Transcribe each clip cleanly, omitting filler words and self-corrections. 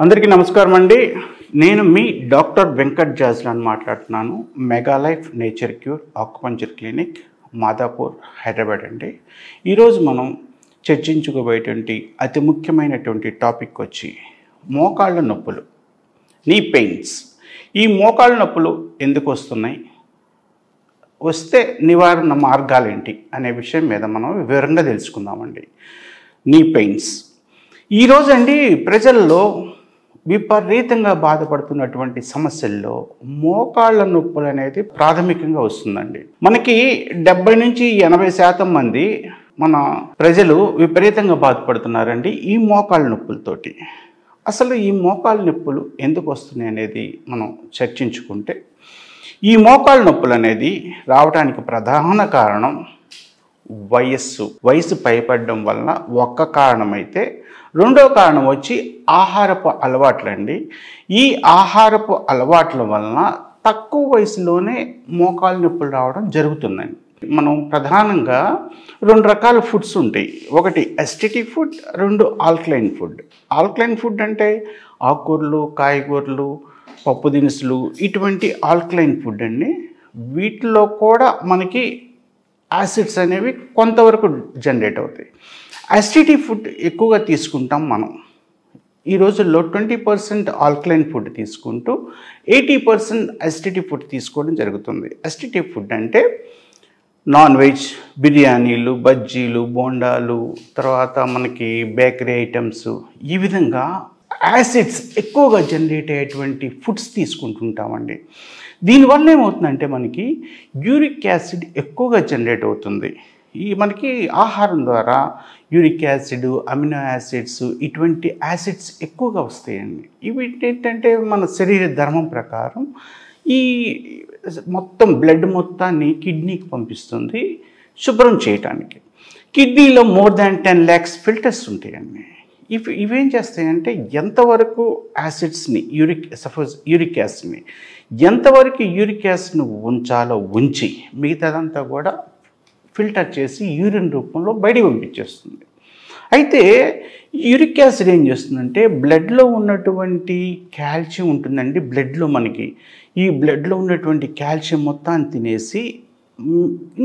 అందరికీ నమస్కారం అండి. నేను మీ డాక్టర్ వెంకట్ జాజ్లాన్ మాట్లాడుతున్నాను. Mega life nature cure acupuncture clinic, Madhapur, Hyderabad అండి. ఈరోజు మనం చర్చించుకోబోయేటువంటి అతి ముఖ్యమైనటువంటి టాపిక్ వచ్చి మోకాళ్ళ నొప్పులు, నీ పెయిన్స్. ఈ మోకాళ్ళ నొప్పులు ఎందుకు వస్తున్నాయి, వస్తే నివారణ మార్గాలేంటి అనే విషయం మీద మనం వివరంగా తెలుసుకుందామండి. నీ పెయిన్స్ ఈరోజు అండి ప్రజల్లో విపరీతంగా బాధపడుతున్నటువంటి సమస్యల్లో మోకాళ్ళ నొప్పులు అనేది ప్రాథమికంగా వస్తుందండి. మనకి 70 నుంచి 80% మంది మన ప్రజలు విపరీతంగా బాధపడుతున్నారండి ఈ మోకాళ్ళ నొప్పులతోటి. అసలు ఈ మోకాళ్ళ నొప్పులు ఎందుకు వస్తున్నాయి అనేది మనం చర్చించుకుంటే, ఈ మోకాళ్ళ నొప్పులు అనేది రావడానికి ప్రధాన కారణం వయసు పైపడడం వలన ఒక్క కారణమైతే, రెండో కారణం వచ్చి ఆహారపు అలవాట్లండి. ఈ ఆహారపు అలవాట్ల వలన తక్కువ వయసులోనే మోకాళ్ళ నొప్పులు రావడం జరుగుతుందండి. మనం ప్రధానంగా 2 రకాల ఫుడ్స్ ఉంటాయి. ఒకటి acidic food, 2 alkaline food. Alkaline food అంటే ఆకుకూరలు, కాయగూరలు, పప్పు దినుసులు, ఇటువంటి ఆల్కలైన్ ఫుడ్ అండి. వీటిలో కూడా మనకి యాసిడ్స్ అనేవి కొంతవరకు జనరేట్ అవుతాయి. అసిడిక్ ఫుడ్ ఎక్కువగా తీసుకుంటాం మనం. ఈ రోజుల్లో 20% ఆల్కలైన్ ఫుడ్ తీసుకుంటూ 80% అసిడిక్ ఫుడ్ తీసుకోవడం జరుగుతుంది. అసిడిక్ ఫుడ్ అంటే నాన్ వెజ్, బిర్యానీలు, బజ్జీలు, బోండాలు, తర్వాత మనకి బేకరీ ఐటమ్స్, ఈ విధంగా యాసిడ్స్ ఎక్కువగా జనరేట్ అయ్యేటువంటి ఫుడ్స్ తీసుకుంటుంటామండి. దీనివల్ల ఏమవుతుందంటే మనకి యూరిక్ యాసిడ్ ఎక్కువగా జనరేట్ అవుతుంది. ఈ మనకి ఆహారం ద్వారా యూరిక్ యాసిడ్, అమినో యాసిడ్స్, ఇటువంటి యాసిడ్స్ ఎక్కువగా వస్తాయండి. ఇవి ఏంటంటే మన శరీర ధర్మం ప్రకారం ఈ మొత్తం బ్లడ్ మొత్తాన్ని కిడ్నీకి పంపిస్తుంది శుభ్రం చేయటానికి. కిడ్నీలో more than 10 lakhs ఫిల్టర్స్ ఉంటాయండి. ఇవేం చేస్తాయంటే ఎంతవరకు యాసిడ్స్ని, యూరిక్ యాసిడ్ని ఎంతవరకు యూరిక్ యాసిడ్ని ఉంచాలో ఉంచి మిగతాదంతా కూడా ఫిల్టర్ చేసి యూరిన్ రూపంలో బయటికి పంపించేస్తుంది. అయితే యూరిక్ యాసిడ్ ఏం చేస్తుందంటే బ్లడ్లో ఉన్నటువంటి కాల్షియం ఉంటుందండి. బ్లడ్లో మనకి ఈ బ్లడ్లో ఉన్నటువంటి కాల్షియం మొత్తాన్ని తినేసి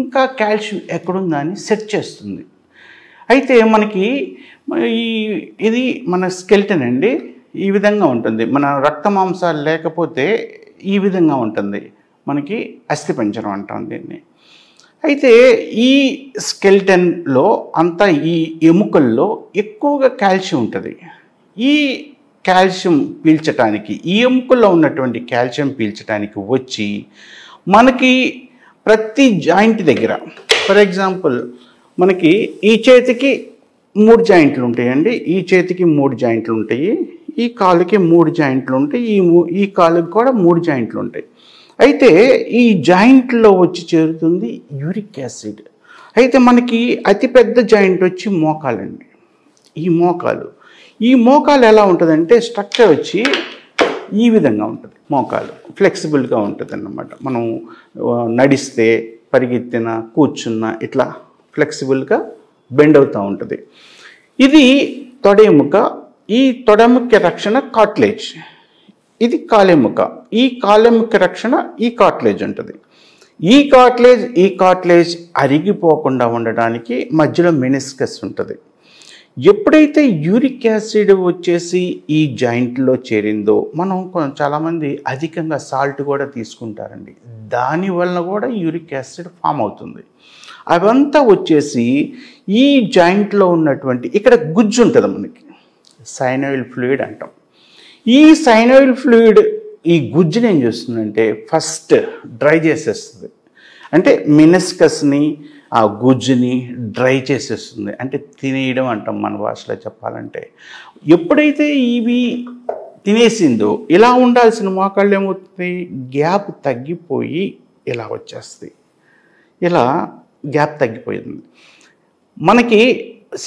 ఇంకా కాల్షియం ఎక్కడుందా అని సెర్చ్ చేస్తుంది. అయితే మనకి ఇది మన స్కెల్టన్ అండి. ఈ విధంగా ఉంటుంది. మన రక్త మాంసాలు లేకపోతే ఈ విధంగా ఉంటుంది. మనకి అస్థిపంజరం అంటాం దీన్ని. అయితే ఈ స్కెల్టన్లో అంతా ఈ ఎముకల్లో ఎక్కువగా కాల్షియం ఉంటుంది. ఈ కాల్షియం పీల్చడానికి, ఈ ఎముకల్లో ఉన్నటువంటి కాల్షియం పీల్చడానికి వచ్చి మనకి ప్రతి జాయింట్ దగ్గర, ఫర్ ఎగ్జాంపుల్ మనకి ఈ చేతికి 3 జాయింట్లు ఉంటాయండి. ఈ చేతికి 3 జాయింట్లు ఉంటాయి. ఈ కాలుకి 3 జాయింట్లు ఉంటాయి. ఈ కాలుకి కూడా 3 జాయింట్లు ఉంటాయి. అయితే ఈ జాయింట్లో వచ్చి చేరుతుంది యూరిక్ యాసిడ్. అయితే మనకి అతిపెద్ద జాయింట్ వచ్చి మోకాలండి. ఈ మోకాలు ఎలా ఉంటుందంటే స్ట్రక్చర్ వచ్చి ఈ విధంగా ఉంటుంది. మోకాలు ఫ్లెక్సిబుల్గా ఉంటుంది అన్నమాట. మనం నడిస్తే, పరిగెత్తిన, కూర్చున్న ఇట్లా ఫ్లెక్సిబుల్గా బెండ్ అవుతూ ఉంటుంది. ఇది తొడెముక. ఈ తొడెముక రక్షణ కార్టిలేజ్. ఇది కాలెముక. ఈ కాలెముక రక్షణ ఈ కార్టిలేజ్ ఉంటుంది. ఈ కార్టిలేజ్ అరిగిపోకుండా ఉండడానికి మధ్యలో మెనిస్కస్ ఉంటుంది. ఎప్పుడైతే యూరిక్ యాసిడ్ వచ్చేసి ఈ జాయింట్లో చేరిందో, మనం చాలామంది అధికంగా సాల్ట్ కూడా తీసుకుంటారండి. దానివల్ల కూడా యూరిక్ యాసిడ్ ఫామ్ అవుతుంది. అవంతా వచ్చేసి ఈ జాయింట్లో ఉన్నటువంటి ఇక్కడ గుజ్జు ఉంటుంది మనకి, సైనోయిల్ ఫ్లూయిడ్ అంటాం. ఈ సైనోయిల్ ఫ్లూయిడ్ ఈ గుజ్జుని ఏం చేస్తుందంటే ఫస్ట్ డ్రై చేసేస్తుంది. అంటే మెనిస్కస్ని, ఆ గుజ్జుని డ్రై చేసేస్తుంది. అంటే తినేయడం అంటాం మన భాషలో చెప్పాలంటే. ఎప్పుడైతే ఇవి తినేసిందో ఇలా ఉండాల్సిన మోకాళ్ళు ఏమవుతుంది, గ్యాప్ తగ్గిపోయి ఇలా వచ్చేస్తాయి. ఇలా గ్యాప్ తగ్గిపోయింది. మనకి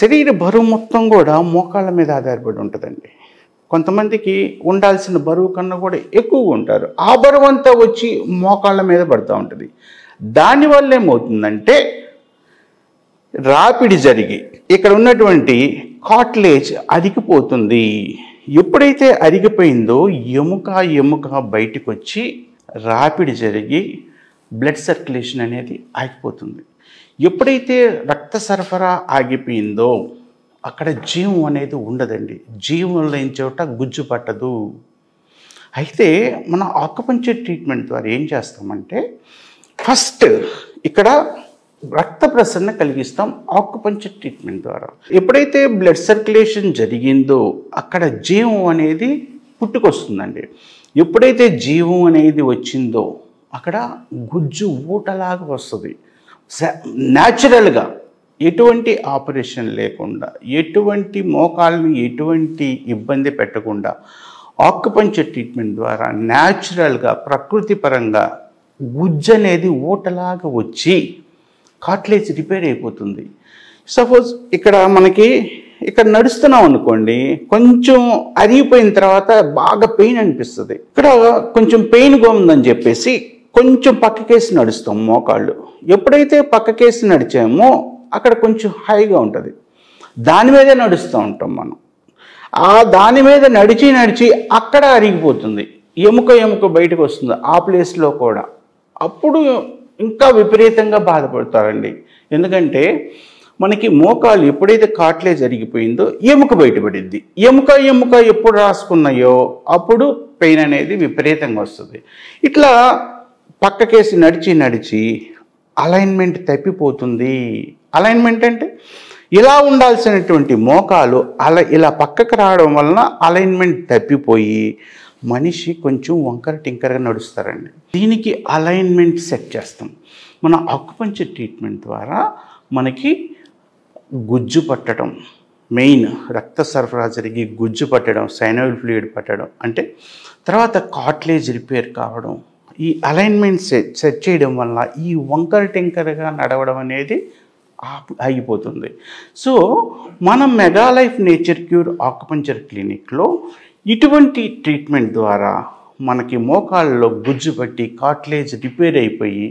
శరీర బరువు మొత్తం కూడా మోకాళ్ళ మీద ఆధారపడి ఉంటుందండి. కొంతమందికి ఉండాల్సిన బరువు కన్నా కూడా ఎక్కువగా ఉంటారు. ఆ బరువు అంతా వచ్చి మోకాళ్ళ మీద పడుతూ ఉంటుంది. దానివల్ల ఏమవుతుందంటే రాపిడి జరిగి ఇక్కడ ఉన్నటువంటి కార్టిలేజ్ అరిగిపోతుంది. ఎప్పుడైతే అరిగిపోయిందో ఎముక బయటికి వచ్చి రాపిడి జరిగి బ్లడ్ సర్క్యులేషన్ అనేది ఆగిపోతుంది. ఎప్పుడైతే రక్త సరఫరా ఆగిపోయిందో అక్కడ జీవం అనేది ఉండదండి. జీవం లేని చోట గుజ్జు పట్టదు. అయితే మన ఆక్యుపంక్చర్ ట్రీట్మెంట్ ద్వారా ఏం చేస్తామంటే ఫస్ట్ ఇక్కడ రక్త ప్రసరణ కలిగిస్తాం ఆక్యుపంక్చర్ ట్రీట్మెంట్ ద్వారా. ఎప్పుడైతే బ్లడ్ సర్క్యులేషన్ జరిగిందో అక్కడ జీవం అనేది పుట్టుకొస్తుందండి. ఎప్పుడైతే జీవం అనేది వచ్చిందో అక్కడ గుజ్జు ఊటలాగా వస్తుంది. న్యాచురల్గా ఎటువంటి ఆపరేషన్ లేకుండా, ఎటువంటి మోకాళ్ళని ఎటువంటి ఇబ్బంది పెట్టకుండా ఆక్యుపంక్చర్ ట్రీట్మెంట్ ద్వారా న్యాచురల్గా ప్రకృతి పరంగా గుజ్జు అనేది ఊటలాగా వచ్చి కార్టిలేజ్ రిపేర్ అయిపోతుంది. సపోజ్ ఇక్కడ మనకి ఇక్కడ నడుస్తున్నాం అనుకోండి, కొంచెం అరిగిపోయిన తర్వాత బాగా పెయిన్ అనిపిస్తుంది. ఇక్కడ కొంచెం పెయిన్గా ఉందని చెప్పేసి కొంచెం పక్కకేసి నడుస్తాం మోకాళ్ళు. ఎప్పుడైతే పక్కకేసి నడిచామో అక్కడ కొంచెం హైగా ఉంటుంది, దాని మీదే నడుస్తూ ఉంటాం మనం. ఆ దాని మీద నడిచి అక్కడ అరిగిపోతుంది, ఎముక బయటకు వస్తుంది ఆ ప్లేస్లో కూడా. అప్పుడు ఇంకా విపరీతంగా బాధపడతారండి. ఎందుకంటే మనకి మోకాలు ఎప్పుడైతే కార్టిలేజ్ అరిగిపోయిందో ఎముక బయటపడింది. ఎముక ఎప్పుడు రాసుకున్నాయో అప్పుడు పెయిన్ అనేది విపరీతంగా వస్తుంది. ఇట్లా పక్కకేసి నడిచి అలైన్మెంట్ తప్పిపోతుంది. అలైన్మెంట్ అంటే ఇలా ఉండాల్సినటువంటి మోకాలు ఇలా పక్కకు రావడం వలన అలైన్మెంట్ తప్పిపోయి మనిషి కొంచెం వంకర టింకరగా నడుస్తారండి. దీనికి అలైన్మెంట్ సెట్ చేస్తాం. మన ఆక్యుపంక్చర్ ట్రీట్మెంట్ ద్వారా మనకి గుజ్జు పట్టడం, మెయిన్ రక్త సరఫరా జరిగి గుజ్జు పట్టడం, సైనోవిల్ ఫ్లూయిడ్ పట్టడం, అంటే తర్వాత కార్టిలేజ్ రిపేర్ కావడం, ఈ అలైన్మెంట్ సెట్ చేయడం వల్ల ఈ వంకర టింకరగా నడవడం అనేది ఆగిపోతుంది. సో మనం mega life nature cure acupuncture క్లినిక్లో ఇటువంటి ట్రీట్మెంట్ ద్వారా మనకి మోకాళ్ళలో గుజ్జు పట్టి కార్టిలేజ్ రిపేర్ అయిపోయి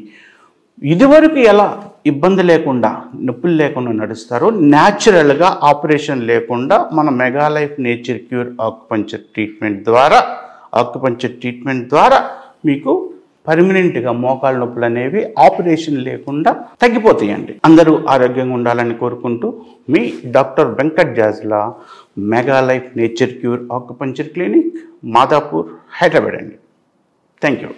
ఇదివరకు ఎలా ఇబ్బంది లేకుండా నొప్పులు లేకుండా నడుస్తారో న్యాచురల్గా ఆపరేషన్ లేకుండా మన mega life nature cure acupuncture treatment ద్వారా మీకు పర్మనెంట్గా మోకాళ్ళ నొప్పులు అనేవి ఆపరేషన్ లేకుండా తగ్గిపోతాయండి. అందరూ ఆరోగ్యంగా ఉండాలని కోరుకుంటూ మీ doctor Venkat Jajla, mega life nature cure acupuncture clinic, Madhapur, Hyderabad అండి. Thank you.